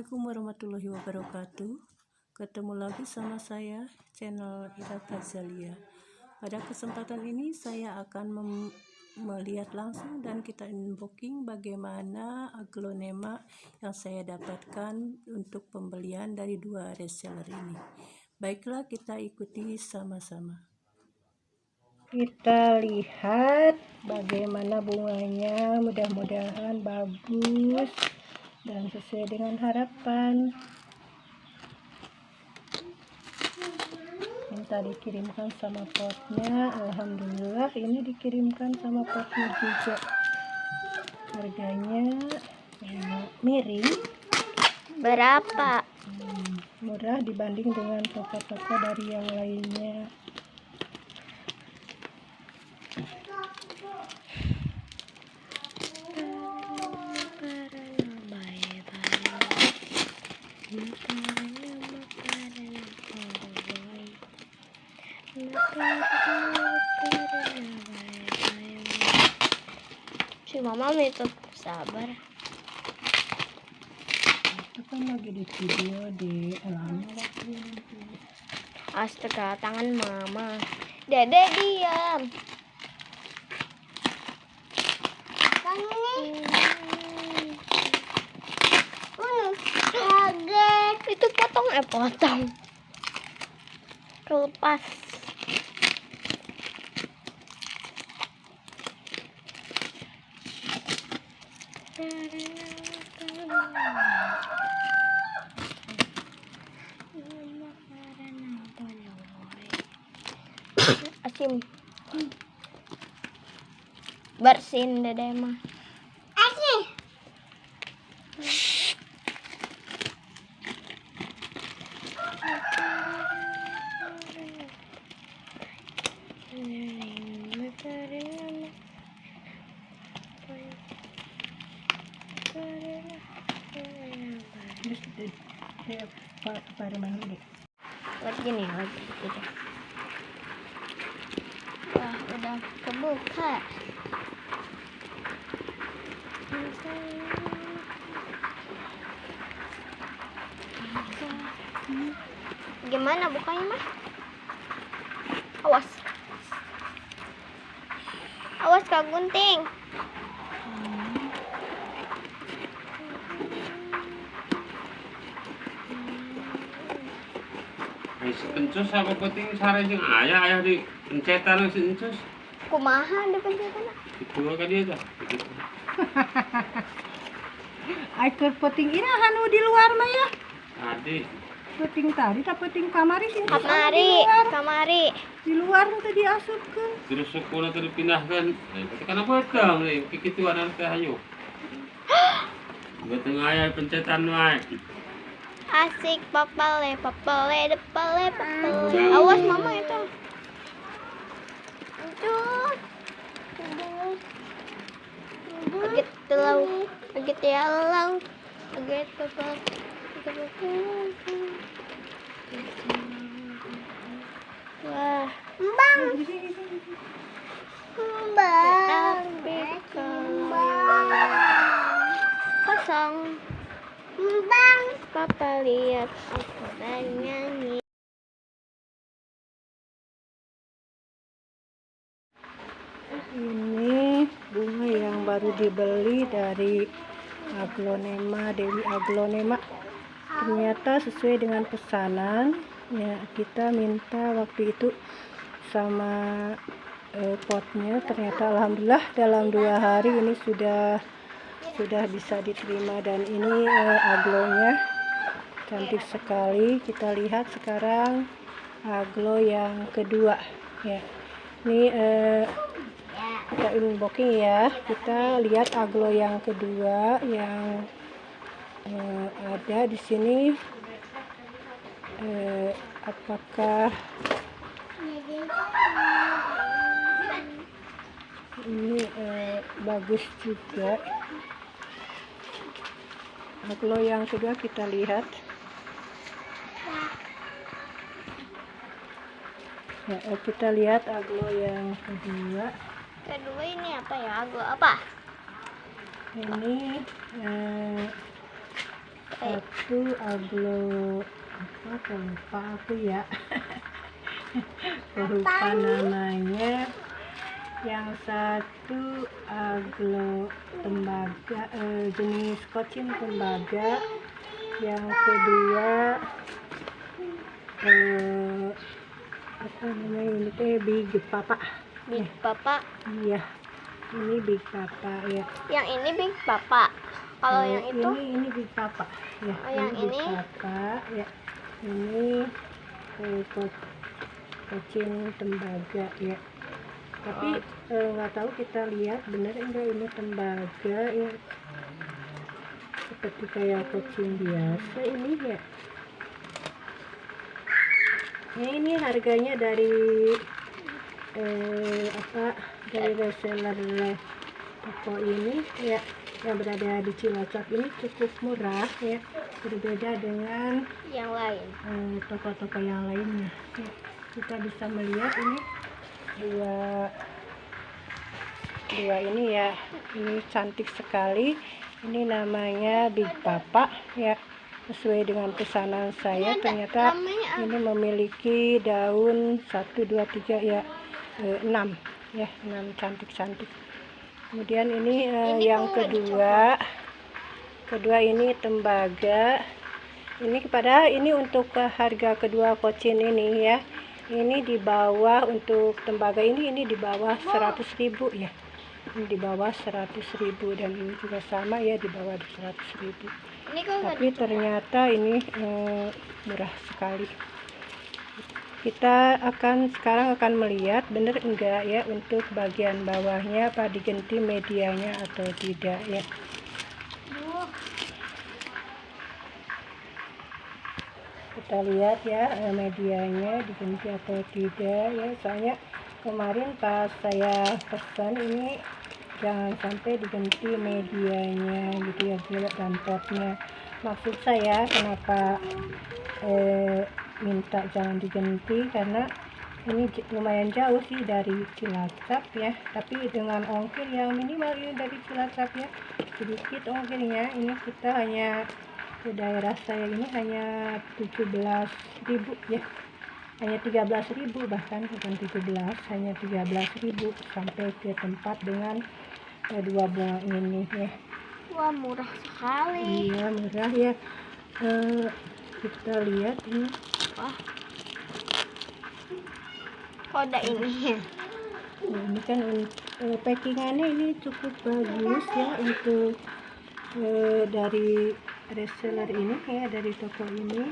Assalamualaikum warahmatullahi wabarakatuh. Ketemu lagi sama saya, channel Ira Fazalia. Pada kesempatan ini saya akan melihat langsung dan kita unboxing bagaimana aglonema yang saya dapatkan untuk pembelian dari dua reseller ini. Baiklah, kita ikuti sama-sama. Kita lihat bagaimana bunganya, mudah-mudahan bagus dan sesuai dengan harapan. Minta dikirimkan sama potnya, alhamdulillah ini dikirimkan sama potnya juga. Harganya miring, berapa? murah dibanding dengan toko-toko dari yang lainnya. Si mama itu sabar. Itu kan lagi di video di alamnya waktu itu. Astaga, tangan mama. Dede diam. Kaget. Itu potong. Kelepas. Asim. Bersihin dede mah. Asim. Lagi nih, lagi gitu. Wah, udah kebuka. Gimana bukanya mah? Awas. Awas Kak Gunting. Encus apa penting sare jeung ayah di pencetan si encus. Kumaha di pencetan? Dipul ka dia tah. Ai keur peuting ina anu di luar mah ya. Tadi Peuting tadi tak peuting kamari sih. Kamari. Di luar teh diasupkeun. terus sekolah teh dipindahkeun. Tapi kana beteng deui kikituan teh hayu. Beteng ayah pencetan wae. Asik papale. Awas mama itu. Aduh. Begitu lau. Begitu ya lau. Begitu pak. Wah. Bang. Kosong. Bang. Papa lihat aku dan nyanyi. Ini bunga yang baru dibeli dari aglonema, Dewi Aglonema. Ternyata sesuai dengan pesanan ya, kita minta waktu itu sama potnya. Ternyata alhamdulillah dalam 2 hari ini sudah bisa diterima, dan ini aglonya cantik sekali. Kita lihat sekarang aglo yang kedua ya. Ini kita unboxing ya. Kita lihat aglo yang kedua yang ada di sini. Apakah ini bagus juga. Aglo yang kedua kita lihat. Ya, kita lihat aglo yang kedua. Kedua ini apa ya? Aglo apa? Ini satu aglo apa lupa aku ya. Lupa namanya. Yang satu aglo tembaga, jenis kocin tembaga. Yang kedua apa namanya ini teh big papa. Big Papa. Iya, ini big papa ya. Yang ini Big Papa. Kalau yang itu ini big papa ya. Oh, yang big ini? papa ya. Ini kocin tembaga ya. Tapi nggak tahu, kita lihat benar enggak ini tembaga ya. Seperti kayak kocin biasa ini ya. Ini harganya dari dari reseller toko ini ya, yang berada di Cilacap ini cukup murah ya, berbeda dengan yang lain. toko-toko yang lainnya ya. Kita bisa melihat ini dua ini ya, ini cantik sekali. Ini namanya Big Papa ya, sesuai dengan pesanan saya. Ternyata ini memiliki daun 1, 2, 3 ya, 6 ya, 6 cantik-cantik. Kemudian ini yang kedua ini tembaga. Ini ini untuk harga kedua kocin ini ya. Ini di bawah, untuk tembaga ini di bawah 100.000 ya. Ini di bawah 100.000, dan ini juga sama ya, di bawah 100.000. Ini kok Tapi ternyata ini murah sekali. Kita sekarang akan melihat benar enggak ya untuk bagian bawahnya apa diganti medianya atau tidak ya. Kita lihat ya medianya diganti atau tidak ya. Soalnya kemarin pas saya pesan ini jangan sampai diganti medianya gitu ya, dan potnya. Maksud saya kenapa minta jangan diganti, karena ini lumayan jauh sih dari Cilacap ya, tapi dengan ongkir yang minimal ini dari Cilacap ya, sedikit ongkirnya. Ini kita hanya ke daerah saya ini hanya 17.000 ya, hanya 13.000, bahkan bukan 17, hanya 13.000 sampai ke tempat dengan dua bunga ini ya. wah murah sekali. Iya murah ya. Kita lihat ini, Wah. Kode ini. ini kan packingannya ini cukup bagus ya, untuk dari reseller ini ya, dari toko ini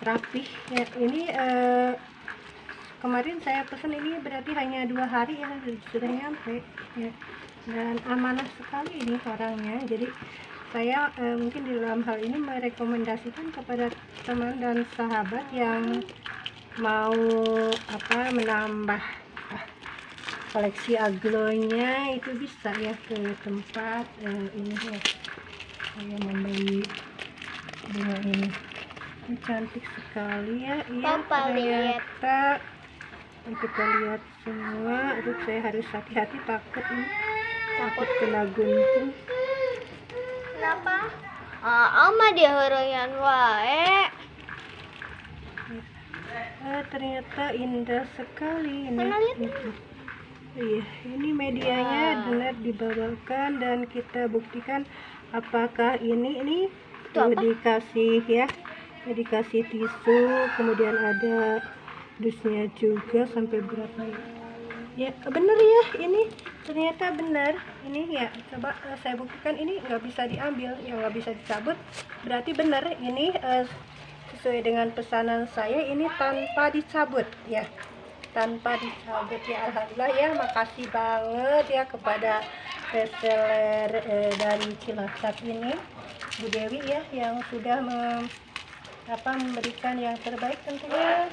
rapih ya. Ini kemarin saya pesan ini berarti hanya 2 hari ya sudah nyampe ya, dan amanah sekali ini orangnya. Jadi saya mungkin di dalam hal ini merekomendasikan kepada teman dan sahabat yang mau menambah koleksi aglonya, itu bisa ya ke tempat ini ya. Saya membeli bunga ini cantik sekali ya. Iya, Papa lihat. ternyata kita lihat semua. Aduh, saya harus hati-hati, takut kena gunting. Kenapa? Oma dia horoyan wae. Ternyata indah sekali ini. Mana lihat? Iya, ini medianya benar dibawakan, dan kita buktikan apakah ini Itu apa? dikasih ya, dikasih tisu, kemudian ada dusnya juga sampai berapa ya. Ya bener ya, ini ternyata benar ini ya. Coba saya buktikan, ini nggak bisa diambil ya, nggak bisa dicabut, berarti benar ini sesuai dengan pesanan saya, ini tanpa dicabut ya, tanpa dicabut ya. Alhamdulillah ya, makasih banget ya kepada reseller dari Cilacap ini, Bu Dewi ya, yang sudah memberikan yang terbaik tentunya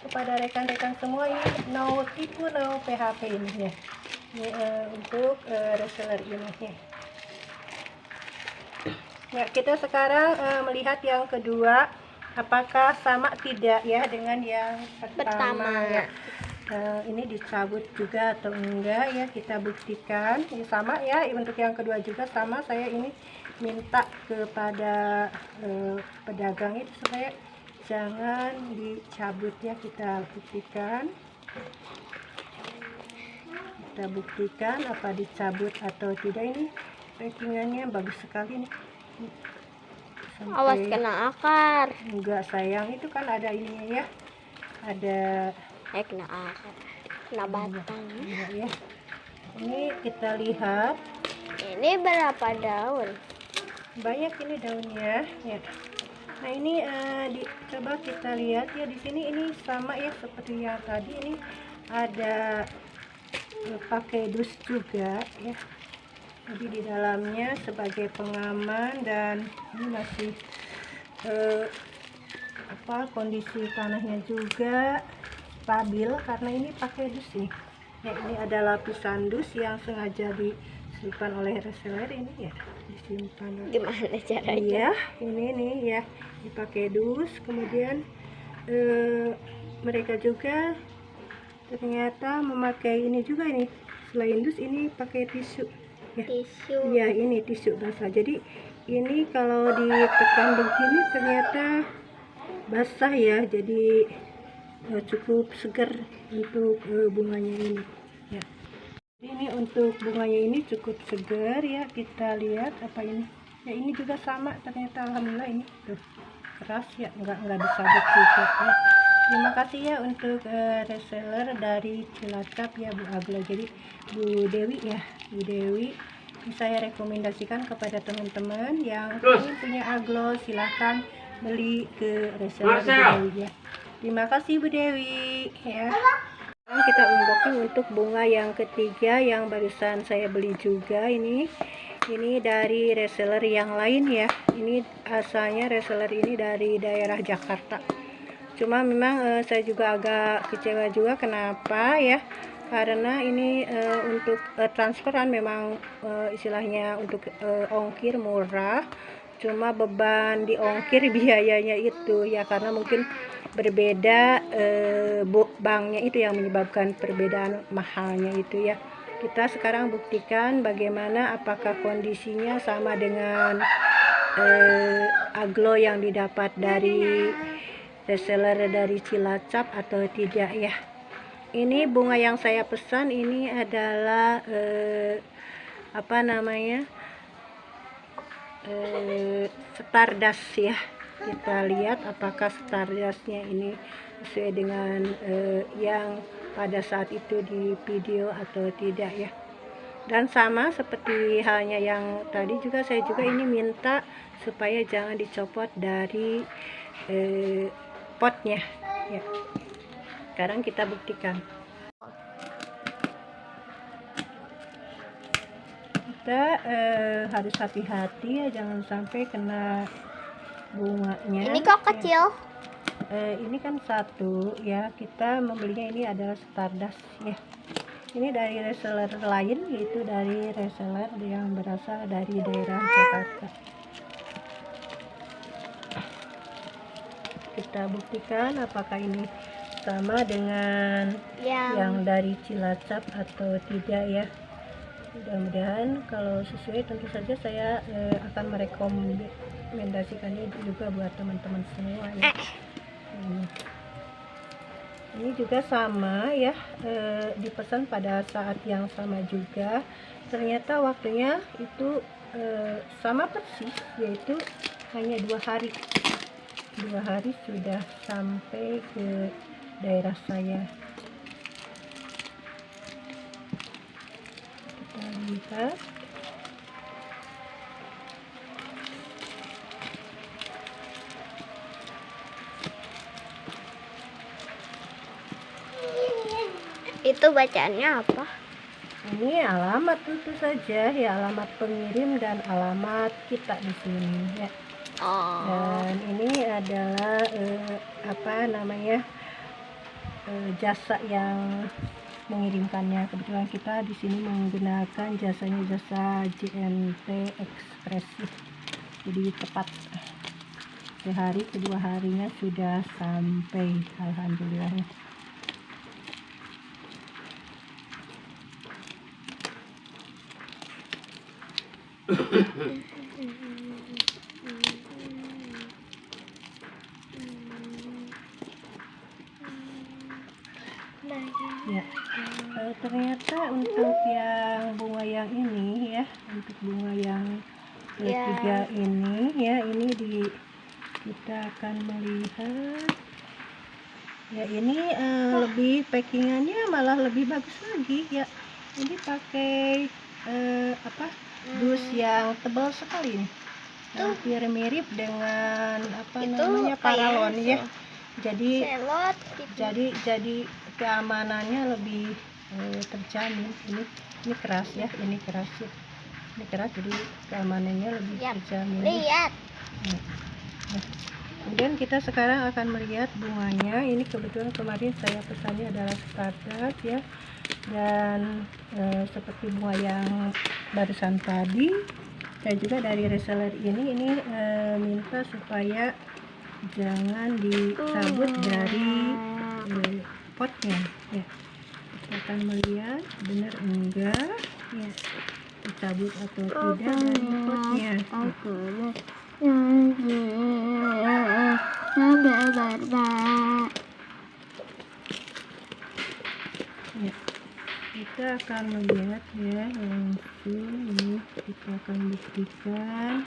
kepada rekan-rekan semua. Ini no tipu, no PHP ini ya. Ini untuk reseller ini ya. Ya, kita sekarang melihat yang kedua, apakah sama tidak ya dengan yang pertama ya. ini dicabut juga atau enggak ya, kita buktikan. Ini sama ya, untuk yang kedua juga sama. Saya ini minta kepada pedagang itu supaya jangan dicabut ya, kita buktikan. Kita buktikan apa dicabut atau tidak. Ini packingannya bagus sekali nih. Awas kena akar. Enggak sayang, itu kan ada ininya ya, ada Kena akar, kena batang. ya. Ini kita lihat Ini berapa daun? banyak ini daunnya ya. Nah ini coba kita lihat ya, di sini ini sama ya seperti yang tadi. Ini ada pakai dus juga ya, jadi di dalamnya sebagai pengaman. Dan ini masih kondisi tanahnya juga stabil karena ini pakai dus nih ya. Ini ada lapisan dus yang sengaja disimpan oleh reseller ini ya, disimpan. Gimana caranya? Iya, ini nih ya, dipakai dus. Kemudian mereka juga ternyata memakai ini juga nih, selain dus ini pakai tisu ya. Tisu. Ya, ini tisu basah. Jadi ini kalau ditekan begini ternyata basah ya, jadi cukup segar untuk bunganya ini ya. Ini untuk bunganya ini cukup segar ya. Kita lihat apa ini ya, ini juga sama ternyata. Alhamdulillah ini tuh keras ya, nggak disabet juga ya. Terima kasih ya untuk reseller dari Cilacap ya, Bu Aglo. Jadi Bu Dewi ya, Bu Dewi saya rekomendasikan kepada teman-teman yang ingin punya aglo, silahkan beli ke reseller Bu Dewi ya. Terima kasih Bu Dewi ya. Sekarang kita unboxing untuk bunga yang ketiga yang barusan saya beli juga. Ini dari reseller yang lain ya. Ini asalnya reseller ini dari daerah Jakarta. Cuma memang saya juga agak kecewa juga. Kenapa ya? Karena ini untuk transferan memang istilahnya untuk ongkir murah. Cuma beban di ongkir biayanya itu ya, karena mungkin berbeda banknya, itu yang menyebabkan perbedaan mahalnya itu ya. Kita sekarang buktikan bagaimana apakah kondisinya sama dengan aglo yang didapat dari reseller dari Cilacap atau tidak ya. Ini bunga yang saya pesan ini adalah Stardust ya. Kita lihat apakah Stardustnya ini sesuai dengan yang pada saat itu di video atau tidak ya. Dan sama seperti halnya yang tadi juga, saya juga ini minta supaya jangan dicopot dari potnya ya. Sekarang kita buktikan. Kita harus hati-hati ya, jangan sampai kena bunganya. Ini kok kecil? Ini kan satu ya, kita membelinya ini adalah Stardust ya. Ini dari reseller lain, yaitu dari reseller yang berasal dari daerah Jakarta. Kita buktikan apakah ini sama dengan yang dari Cilacap atau tidak ya. Mudah-mudahan kalau sesuai, tentu saja saya akan merekomendasikannya juga buat teman-teman semua ya. Ini juga sama ya, dipesan pada saat yang sama juga. Ternyata waktunya itu sama persis, yaitu hanya 2 hari. 2 hari sudah sampai ke daerah saya. Kita lihat. Itu bacaannya apa? Ini alamat tentu saja ya, alamat pengirim dan alamat kita di sini ya. Dan ini adalah jasa yang mengirimkannya. Kebetulan kita di sini menggunakan jasa JNT Express. Jadi tepat sehari, kedua harinya sudah sampai, alhamdulillah. Ya, ternyata untuk yang bunga yang ini ya, untuk bunga yang ketiga ini ya, ini kita akan melihat ya, ini lebih packingannya malah lebih bagus lagi ya. Ini pakai dus yang tebal sekali nih, hampir mirip dengan namanya paralon ya. Jadi Selot gitu. jadi keamanannya lebih terjamin. Ini keras ya, ini keras ya, ini keras, jadi keamanannya lebih terjamin. Lihat. Nah, kemudian kita sekarang akan melihat bunganya. Ini kebetulan kemarin saya pesannya adalah stardust ya, dan seperti bunga yang barusan tadi, saya juga dari reseller ini minta supaya jangan dicabut dari potnya ya. Kita akan melihat benar enggak ya, dicabut atau tidak dari potnya ya. Kita akan melihat ya, langsung ini kita akan buktikan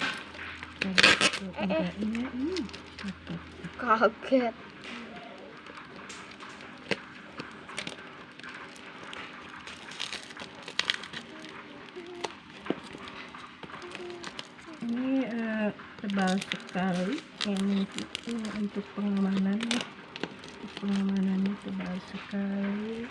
cabut atau enggaknya. Kaget. Ini tebal sekali ini untuk pengamanannya. Pengamanannya tebal sekali.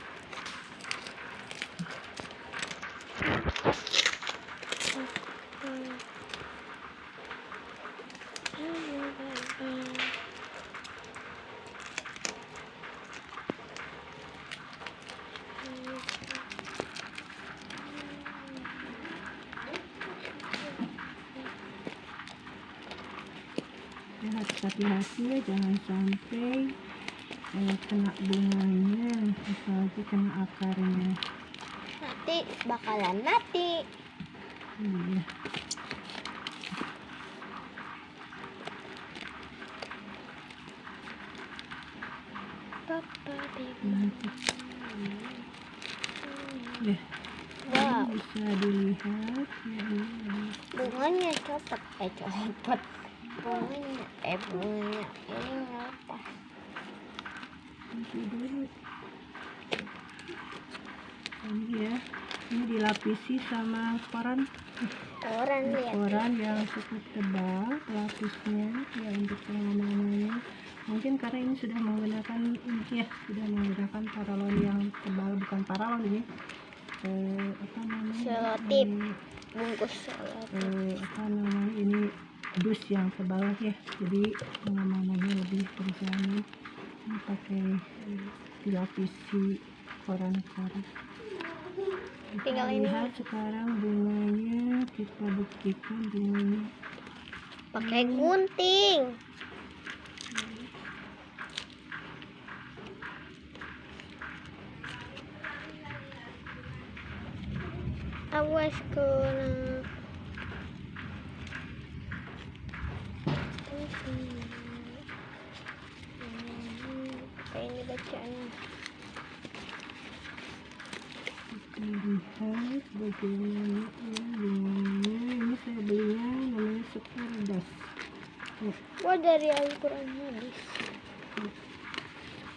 Hati-hati ya, jangan sampai kena bunganya, apalagi kena akarnya. Nanti bakalan mati. Iya. Ya, Wow. ini bisa dilihat ya, ini. Bunganya copot. Copot. Bunganya ini ngelepas. Ini ya, ini dilapisi sama koran Lihat. yang cukup tebal lapisnya ya, untuk pengamanannya. Mungkin karena ini sudah menggunakan paralon yang tebal, bukan paralon ini Selotip. Bungkus selotip. ini dus yang tebal ya, jadi pengamanannya lebih terjamin. Ini pakai dilapisi koran. Tinggal Kita ini lihat sekarang bunganya, kita buktikan bunganya pakai gunting. Awas kena. Kayak ini bacaannya. kita lihat bagaimana ya bunganya. Ini saya belinya namanya stardust ya. Wah, dari Al-Quran hadis.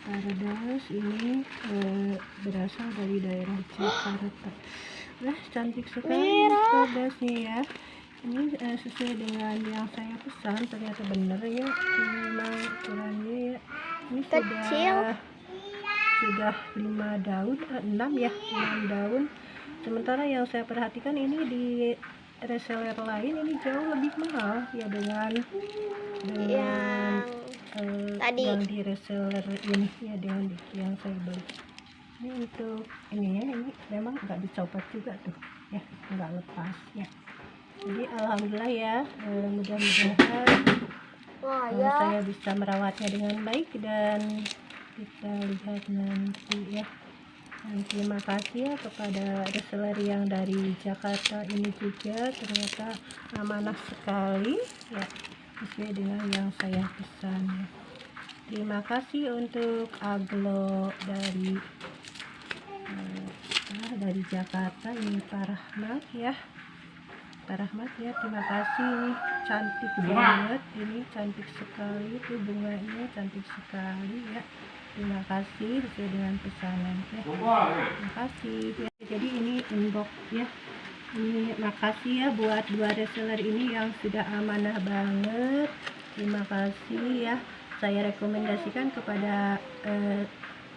Stardust ini berasal dari daerah Jakarta. Nah, cantik sekali stardustnya ya. Ini sesuai dengan yang saya pesan, ternyata benar ya, memang ukurannya ya. Ini Kecil. sudah 5 daun, 6 ya, 6 daun. Sementara yang saya perhatikan ini di reseller lain ini jauh lebih mahal ya, dengan tadi yang di reseller ini ya, dengan yang saya beli. Ini untuk ini ya, ini memang nggak dicopot juga tuh ya, nggak lepas ya. Jadi alhamdulillah ya, mudah-mudahan saya bisa merawatnya dengan baik, dan kita lihat nanti ya Dan terima kasih ya kepada reseller yang dari Jakarta ini juga, ternyata amanah sekali ya, sesuai dengan yang saya pesan ya. Terima kasih untuk aglo dari Jakarta ini, Pak Rahmat ya. Pak Rahmat ya, terima kasih, ini cantik banget, ini cantik sekali tuh bunganya, cantik sekali ya. Terima kasih sesuai dengan pesanan ya. Terima kasih ya. Jadi ini inbox ya. Ini makasih ya buat dua reseller ini yang sudah amanah banget. Terima kasih ya. Saya rekomendasikan kepada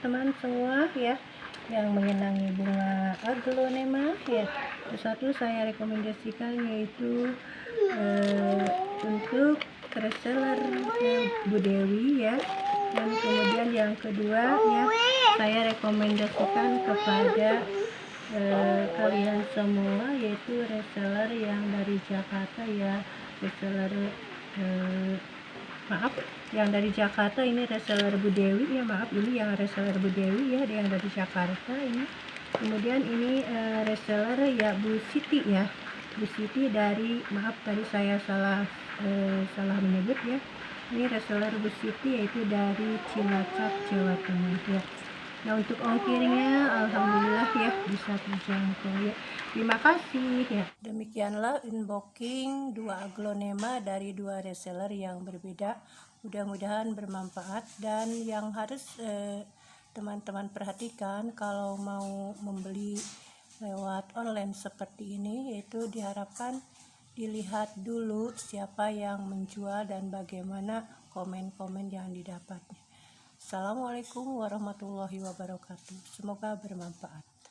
teman semua ya yang menyenangi bunga aglonema ya. Satu saya rekomendasikan yaitu untuk reseller Bu Dewi ya. Dan kemudian yang kedua ya, saya rekomendasikan kepada kalian semua yaitu reseller yang dari Jakarta ya, reseller yang dari Jakarta ini reseller Bu Dewi ya, maaf ini yang reseller Bu Dewi ya, yang dari Jakarta ini. Kemudian ini reseller ya Bu Siti ya, Bu Siti dari, maaf tadi saya salah menyebut ya. Ini reseller Bu Siti yaitu dari Cilacap, Jawa Tengah ya. Nah untuk ongkirnya alhamdulillah ya bisa terjangkau ya. Terima kasih ya. Demikianlah unboxing dua aglonema dari dua reseller yang berbeda. Mudah-mudahan bermanfaat, dan yang harus teman-teman perhatikan kalau mau membeli lewat online seperti ini, yaitu diharapkan dilihat dulu siapa yang menjual dan bagaimana komen-komen yang didapatnya. Assalamualaikum warahmatullahi wabarakatuh. Semoga bermanfaat.